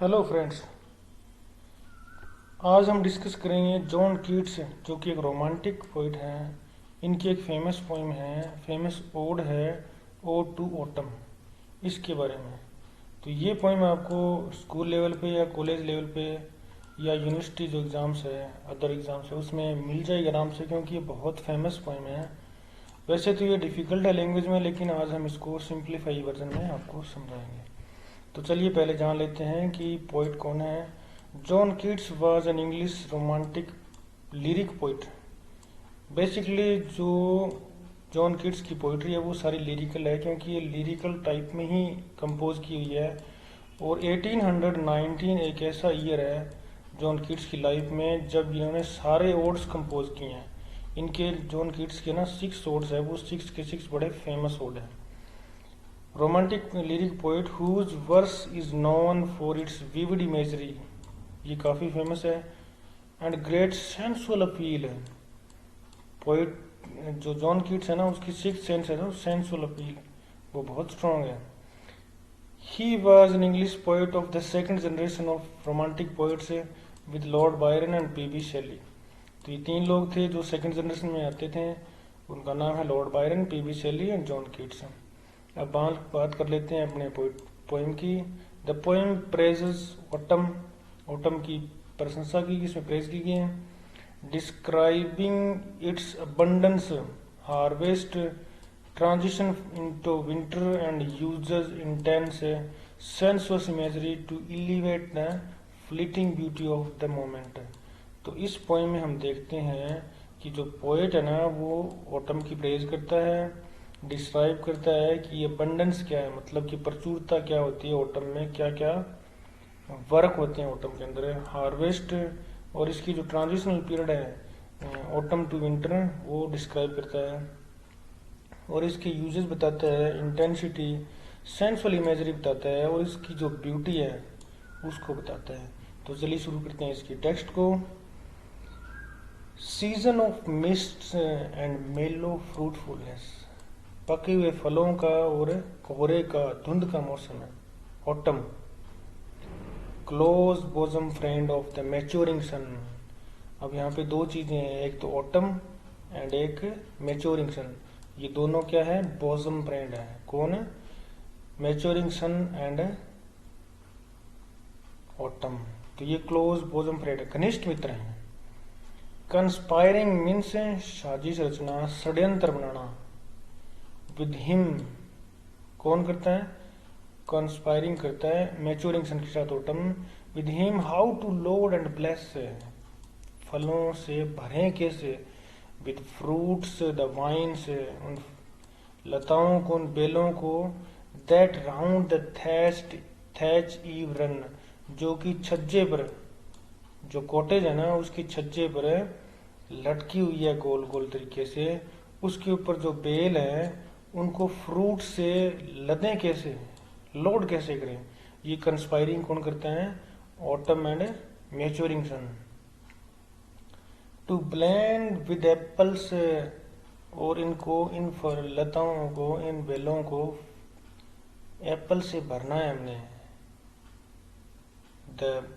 Hello friends. आज हम discuss करेंगे जॉन कीट्स, जो कि एक रोमांटिक पोइट हैं। इनकी एक फेमस पोइम है, फेमस ओड है, ओड टू ऑटम, इसके बारे में। तो ये पोइम आपको स्कूल लेवल पे या कॉलेज लेवल पे या यूनिवर्सिटी जो एग्ज़ाम्स है, अदर एग्ज़ाम्स है, उसमें मिल जाएगी आराम से, क्योंकि ये बहुत फेमस पोइम है। वैसे तो ये डिफ़िकल्ट है लैंग्वेज में, लेकिन आज हम इसको सिंप्लीफाई वर्जन में आपको समझाएंगे। तो चलिए पहले जान लेते हैं कि पोइट कौन है। John Keats was an English romantic lyric poet. Basically जो जॉन कीट्स की पोइट्री है वो सारी लिरिकल है, क्योंकि ये लिरिकल टाइप में ही कंपोज की हुई है। और 1819 एक ऐसा ईयर है जॉन कीट्स की लाइफ में जब इन्होंने सारे ओड्स कंपोज किए हैं। इनके जॉन कीट्स के ना 6 ओड्स है, वो 6 के 6 बड़े फेमस ओड हैं। Romantic lyric poet whose verse is known for its vivid imagery, ये काफ़ी फेमस है, एंड ग्रेट सेंसुअल अपील है। पोइट जो जॉन कीट्स है ना, उसकी 6 सेंस है ना, सेंसुअल अपील, वो बहुत स्ट्रॉन्ग है। He was an English poet of the second generation of romantic poets with Lord Byron and P Shelley. तो ये 3 लोग थे जो सेकेंड जनरेशन में आते थे। उनका नाम है Lord Byron, P Shelley and John Keats. अब बात कर लेते हैं अपने पोइम की। The poem praises autumn, autumn की प्रशंसा की, इसमें प्रेज की गई है। Describing its abundance, harvest, transition into winter and uses intense sensuous imagery to elevate the fleeting beauty of the moment. तो इस पोइम में हम देखते हैं कि जो पोएट है ना, वो ऑटम की प्रेज करता है, डिस्क्राइब करता है कि अबंडेंस क्या है, मतलब कि प्रचुरता क्या होती है ऑटम में, क्या क्या वर्क होते हैं ऑटम के अंदर। हार्वेस्ट और इसकी जो ट्रांजिशनल पीरियड है ऑटम टू विंटर, वो डिस्क्राइब करता है। और इसके यूजेस बताता है, इंटेंसिटी, सेंसुअल इमेजरी बताता है, और इसकी जो ब्यूटी है उसको बताता है। तो चलिए शुरू करते हैं इसकी टेक्स्ट को। सीजन ऑफ मिस्ट एंड मेलो फ्रूटफुलनेस, पके हुए फलों का और कोहरे का, धुंध का मौसम है autumn. Close bosom friend of the maturing sun. अब यहाँ पे 2 चीजें हैं, एक तो ऑटम एंड एक मैच्योरिंग सन। ये दोनों क्या है, बोजम फ्रेंड है। कौन है? Maturing sun and autumn. तो ये क्लोज बोजम फ्रेंड है, घनिष्ठ मित्र हैं। कंस्पायरिंग मीन्स साजिश रचना, षड्यंत्र बनाना। विद हिम, कौन करता है? कंस्पायरिंग करता है मैच्योरिंग सन के साथ autumn. With him how to load and bless, फलों से भरें कैसे। विद फ्रूट्स द वाइन्स, उन लताओं को, उन बेलों को। That round the thatch eave run, जो कि छज्जे पर, जो कॉटेज है ना उसकी छज्जे पर लटकी हुई है गोल गोल तरीके से। उसके ऊपर जो बेल है उनको फ्रूट से लदें कैसे, लोड कैसे करें। ये कंस्पायरिंग कौन करते हैं? Autumn and maturing sun. To blend with apples, और इनको, इन लताओं को, इन बेलों को एप्पल से भरना है हमने। The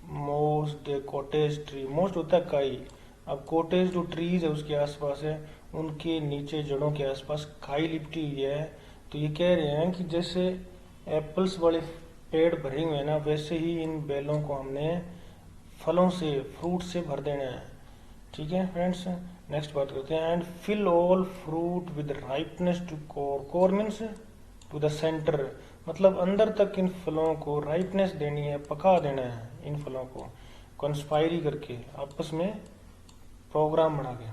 most cottage tree, most होता है काई। अब कॉटेज जो ट्रीज है उसके आसपास है, उनके नीचे जड़ों के आसपास खाई लिपटी हुई है। तो ये कह रहे हैं कि जैसे एप्पल्स वाले पेड़ भरे हुए हैं ना, वैसे ही इन बेलों को हमने फलों से, फ्रूट से भर देना है। ठीक है फ्रेंड्स, नेक्स्ट बात करते हैं। And fill all fruit with ripeness to core, core means to the centre, मतलब अंदर तक इन फलों को राइपनेस देनी है, पका देना है इन फलों को, कंस्पायरी करके, आपस में प्रोग्राम बना के।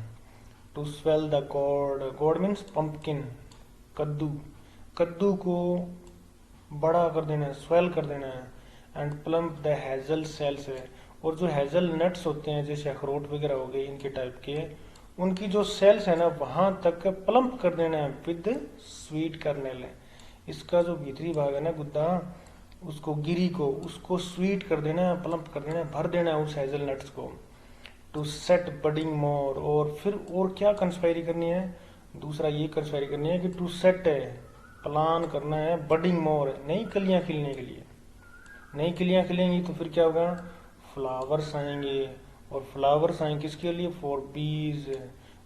To swell the gourd, gourd means pumpkin, कद्दू, कद्दू को बड़ा कर देना है, स्वेल कर देना है। And plump the hazel shells है, और जो हेजल नट्स होते हैं जैसे अखरोट वगैरह हो गए इनके टाइप के, उनकी जो सेल्स है ना वहां तक प्लम्प कर देना है विद स्वीट कर्नेल है। इसका जो भीतरी भाग है ना गुद्दा, उसको, गिरी को, उसको स्वीट कर देना है, प्लम्प कर देना है, भर देना है उस हेजल नट्स को। टू सेट बडिंग मोर, और फिर और क्या कंस्पायरी करनी है? दूसरा ये कंस्पायरी करनी है कि टू सेट है, प्लान करना है, बडिंग मोर, नई कलियां खिलने के लिए। नई कलियां खिलेंगी तो फिर क्या होगा, फ्लावर्स आएंगे, और फ्लावर्स आएंगे किसके लिए, फॉर बीज।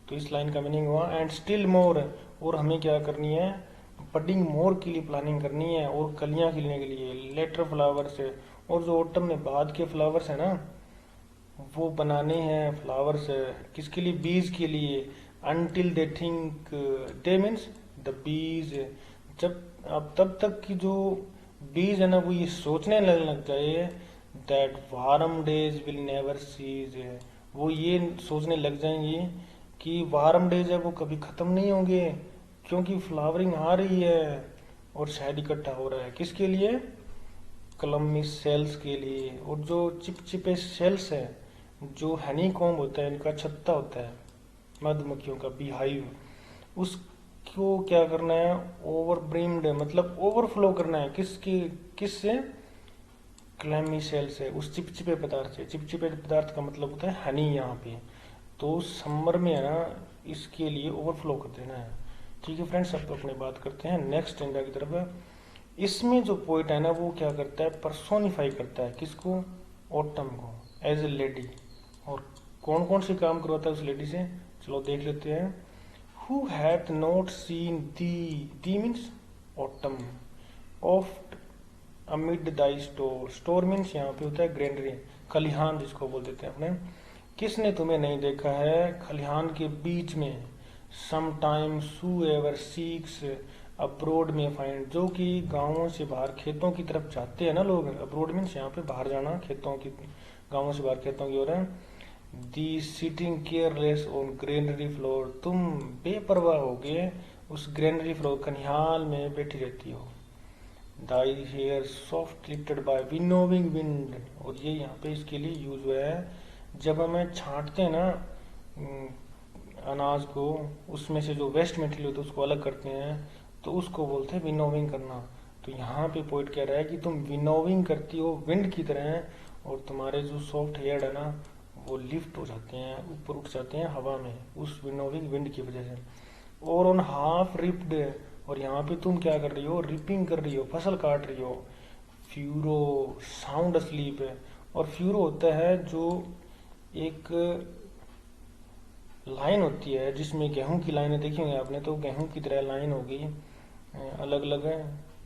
तो इस लाइन का मीनिंग हुआ एंड स्टिल मोर, और हमें क्या करनी है, बडिंग मोर के लिए प्लानिंग करनी है, और कलियां खिलने के लिए लेटर फ्लावर्स है। और जो ऑटम में बाद के फ्लावर्स है ना, वो बनाने हैं फ्लावर्स किसके लिए, बीज के लिए। Until they think, they means the bees, जब अब तब तक की जो बीज है ना वो ये सोचने लग जाए that warm days will never cease, वो ये सोचने लग जाएंगे कि वार्म डेज है वो कभी खत्म नहीं होंगे, क्योंकि फ्लावरिंग आ रही है और शहद इकट्ठा हो रहा है किसके लिए, कलमी सेल्स के लिए। और जो चिपचिपे सेल्स है, जो हनी कॉम्ब होता है, इनका छत्ता होता है मधुमक्खियों का, बीहाइव, उसको क्या करना है, ओवर ब्रीम्ड मतलब ओवरफ्लो करना है किसकी, किससे, क्लैमी सेल से, उस चिपचिपे पदार्थ से। चिपचिपे पदार्थ का मतलब होता है हनी यहाँ पे। तो समर में है ना, इसके लिए ओवरफ्लो कर देना है। ठीक है फ्रेंड्स, अब अपनी बात करते हैं नेक्स्ट इंडिया की तरफ। इसमें जो पोइट है ना वो क्या करता है, पर्सोनिफाई करता है किसको, ऑटम को, एज ए लेडी। और कौन कौन से काम करवाता है उस लेडी से, चलो देख लेते हैं। Who hath not seen the means autumn, oft amid Dai store, store means यहाँ पे होता है ग्रेनरी, खलिहान जिसको बोल देते हैं अपने। किसने तुम्हें नहीं देखा है खलिहान के बीच में, sometimes whoever seeks abroad may find, जो कि गांवों से बाहर खेतों की तरफ जाते हैं ना लोग, अब्रोड मीन्स यहाँ पे बाहर जाना, खेतों की, गांवों से बाहर खेतों की ओर है। Thee sitting careless on granary floor, तुम बेपरवाह हो गए उस ग्रेनरी फ्लोर खलिहान में बैठी रहती हो। Thy hair soft lifted by winnowing wind, और ये यहाँ पे इसके लिए यूज हुआ है जब हमें छांटते हैं ना अनाज को, उसमें से जो वेस्ट मटेरियल होता है उसको अलग करते हैं, तो उसको बोलते हैं विनोविंग करना। तो यहाँ पे पोइट कह रहा है कि तुम विनोविंग करती हो विंड की तरह, और तुम्हारे जो सॉफ्ट हेयर है ना वो लिफ्ट हो जाते हैं, ऊपर उठ जाते हैं हवा में उस विनोविंग विंड की वजह से। और ऑन हाफ रिप्ड, और यहाँ पे तुम क्या कर रही हो, रिपिंग कर रही हो, फसल काट रही हो। फ्यूरो साउंड अस्लीप है, और फ्यूरो होता है जो एक लाइन होती है जिसमें गेहूं की लाइनें देखी होंगी आपने, तो गेहूं की तरह लाइन होगी, अलग अलग है,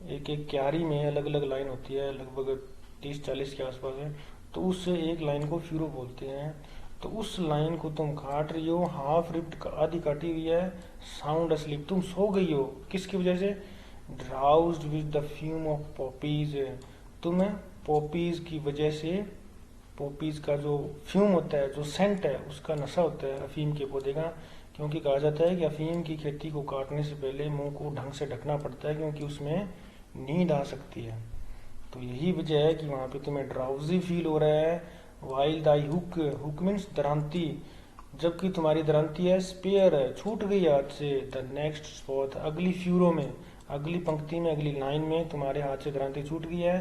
एक एक क्यारी में अलग अलग लाइन होती है, लगभग 30-40 के आसपास है। तो उस एक लाइन को फ्यूरो बोलते हैं। तो उस लाइन को तुम काट रही हो, हाफ रिप्ड आधी काटी हुई है, साउंड अस्लीप तुम सो गई हो, किसकी वजह से, drowsed with the fume of poppies, तुम्हें पॉपीज की वजह से, पॉपीज का जो फ्यूम होता है, जो सेंट है, उसका नशा होता है अफीम के पौधे का। क्योंकि कहा जाता है कि अफीम की खेती को काटने से पहले मुंह को ढंग से ढकना पड़ता है, क्योंकि उसमें नींद आ सकती है। तो यही वजह है कि वहां पे तुम्हें ड्राउजी फील हो रहा है। While thy hook, hook means दरांती, जबकि तुम्हारी दरांती है स्पेयर है, छूट गई हाथ से। द नेक्स्ट स्पॉट, अगली फ्यूरो में, अगली पंक्ति में, अगली लाइन में तुम्हारे हाथ से दरांती छूट गई है।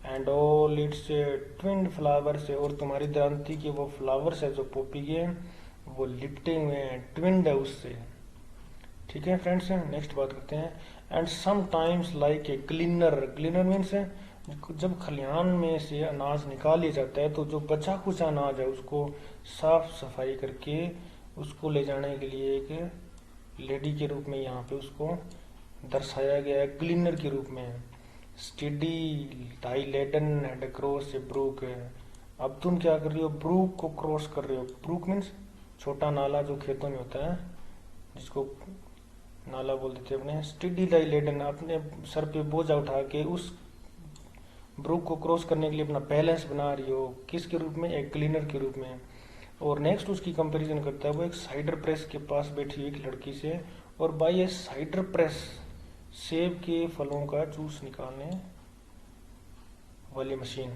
And all it's twin flowers, और तुम्हारी दरांती के वो फ्लावर्स है जो पोपी के, वो लिपटे हुए हैं, ट्विंड है उससे। ठीक है फ्रेंड्स, नेक्स्ट बात करते हैं। And sometimes like a gleaner, gleaner means जब खलिहान में से अनाज निकाल लिया जाता है तो जो बचा कुचा अनाज है उसको साफ सफाई करके उसको ले जाने के लिए एक लेडी के रूप में यहाँ पे उसको दर्शाया गया है, ग्लिनर के रूप में। Steady thy laden head cross a brook, अब तुम क्या कर रही हो, ब्रूक को क्रॉस कर रहे हो। ब्रूक मीन्स छोटा नाला जो खेतों में होता है, जिसको नाला बोल देते हैं अपने। स्टेडी टाई लेडन, अपने सर पे बोझा उठा के उस ब्रूक को क्रॉस करने के लिए अपना बैलेंस बना रही हो, किसके रूप में, एक क्लीनर के रूप में। और नेक्स्ट उसकी कंपैरिजन करता है वो एक साइडर प्रेस के पास बैठी हुई एक लड़की से, और बाई ये साइडर प्रेस, सेब के फलों का जूस निकालने वाली machine.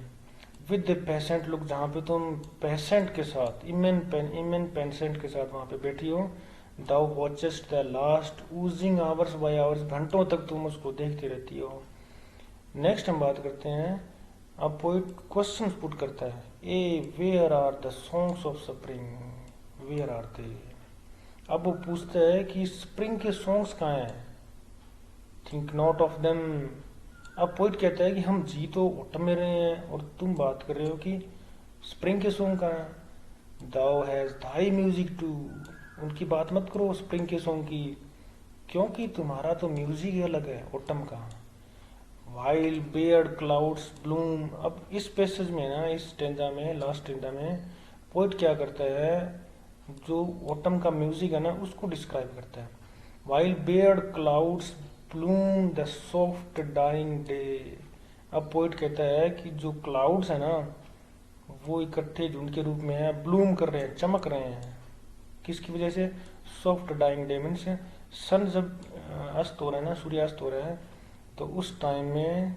With the patient look, जहाँ पे तुम पेशेंट के साथ, इमेन पेशेंट के साथ वहां पे बैठी हो। Thou watchest the last oozing hours by hours, घंटों तक तुम उसको देखती रहती हो। नेक्स्ट हम बात करते हैं, अब पोइट क्वेश्चन पुट करता है, ay where are the songs of spring, where are they. अब वो पूछता है कि स्प्रिंग के सॉन्ग्स कहाँ हैं। थिंक नॉट ऑफ देम, अब पोइट कहता है कि हम जी तो ऑटम में रहे हैं और तुम बात कर रहे हो कि स्प्रिंग के सॉन्ग का। दाओ हैज थाई म्यूजिक टू। उनकी बात मत करो स्प्रिंग के सॉन्ग की, क्योंकि तुम्हारा तो म्यूजिक ही अलग है ऑटम का। While barred clouds Bloom. अब इस पैसेज में ना, इस स्टेंजा में, लास्ट स्टेंजा में पोइट क्या करता है, जो ऑटम का म्यूजिक है ना उसको डिस्क्राइब करता है। While barred clouds bloom the soft dying day. अब पोइट कहता है कि जो क्लाउड्स है ना वो इकट्ठे झुंड के रूप में है, ब्लूम कर रहे हैं, चमक रहे हैं। किसकी वजह से? सॉफ्ट डाइंग डे मीन्स सन जब अस्त हो रहा है ना, सूर्यास्त हो रहा है, तो उस टाइम में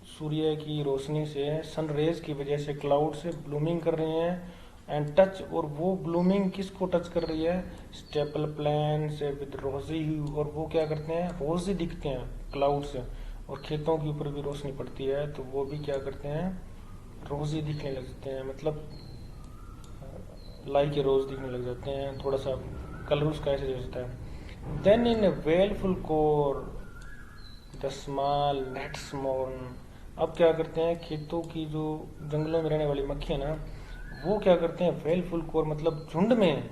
सूर्य की रोशनी से, सन रेज की वजह से क्लाउड से ब्लूमिंग कर रहे हैं एंड टच। और वो ब्लूमिंग किसको टच कर रही है? स्टेपल प्लांट्स विद रोजी ह्यू। और वो क्या करते हैं? रोजी दिखते हैं क्लाउड से। और खेतों के ऊपर भी रोशनी पड़ती है तो वो भी क्या करते हैं? रोजी दिखने लगते हैं, मतलब लाई के रोज दिखने लग जाते हैं, थोड़ा सा कलर उसका ऐसे हो जाता है। Then in wailful choir the small gnats mourn. अब क्या करते हैं? खेतों की जो जंगलों में रहने वाली मक्खियाँ ना, वो क्या करते हैं? वेलफुल कोर मतलब झुंड में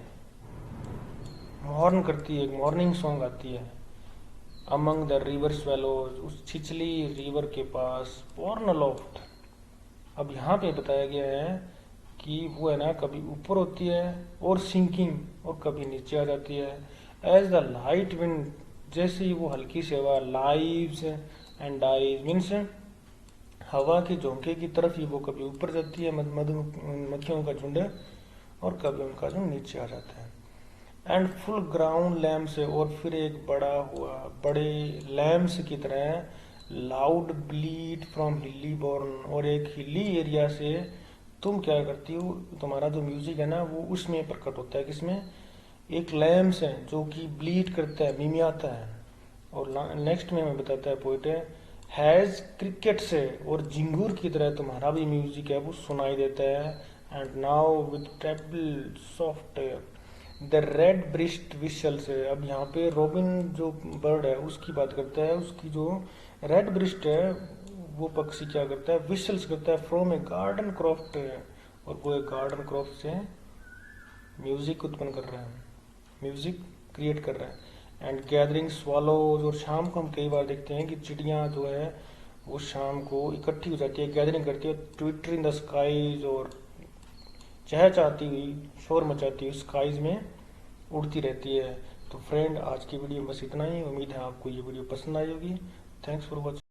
मॉर्न करती है, एक मॉर्निंग सॉन्ग आती है। अमंग द रिवर स्वेलोज, उस छिछली रिवर के पास। Born aloft. अब यहाँ पे बताया गया है कि वो है ना कभी ऊपर होती है और सिंकिंग, और कभी नीचे आ जाती है। एज द लाइट विंड, जैसे ही वो हल्की सी हवा लाइव्स एंड डाइज मीन्स हवा के झोंके की तरफ ही वो कभी ऊपर जाती है मधुमक्खियों का झुंड, और कभी उनका झुंड नीचे आ जाता है। एंड फुल ग्राउंड लैम्प से, और फिर एक बड़ा हुआ बड़े लैम्प्स की तरह लाउड ब्लीड फ्रॉम हिली बॉर्न। और एक हिली एरिया से तुम क्या करती हो? तुम्हारा जो म्यूजिक है ना वो उसमें प्रकट होता है। किसमें? एक लैम्स है जो कि ब्लीड करता है, मिमियाता है। और नेक्स्ट में हमें बताता है पोइट हैज क्रिकेट से, और झिंगूर की तरह तुम्हारा भी म्यूजिक है वो सुनाई देता है। And now with treble soft the red breast whistle से। अब यहाँ पे रॉबिन जो बर्ड है उसकी बात करता है, उसकी जो रेड ब्रिस्ट है वो पक्षी क्या करता है? विशल्स करता है फ्रॉम ए गार्डन क्रॉफ्ट। और वो एक गार्डन क्रॉफ्ट से म्यूजिक उत्पन्न कर रहा है, म्यूजिक क्रिएट कर रहा है। एंड गैदरिंग स्वालोज, और शाम को हम कई बार देखते हैं कि चिड़ियाँ जो है वो शाम को इकट्ठी हो जाती है, गैदरिंग करती है, ट्विटर इन द स्काईज, और चहचहाती हुई, शोर मचाती हुई स्काईज में उड़ती रहती है। तो फ्रेंड, आज की वीडियो बस इतना ही। उम्मीद है आपको ये वीडियो पसंद आई होगी। Thanks for watching.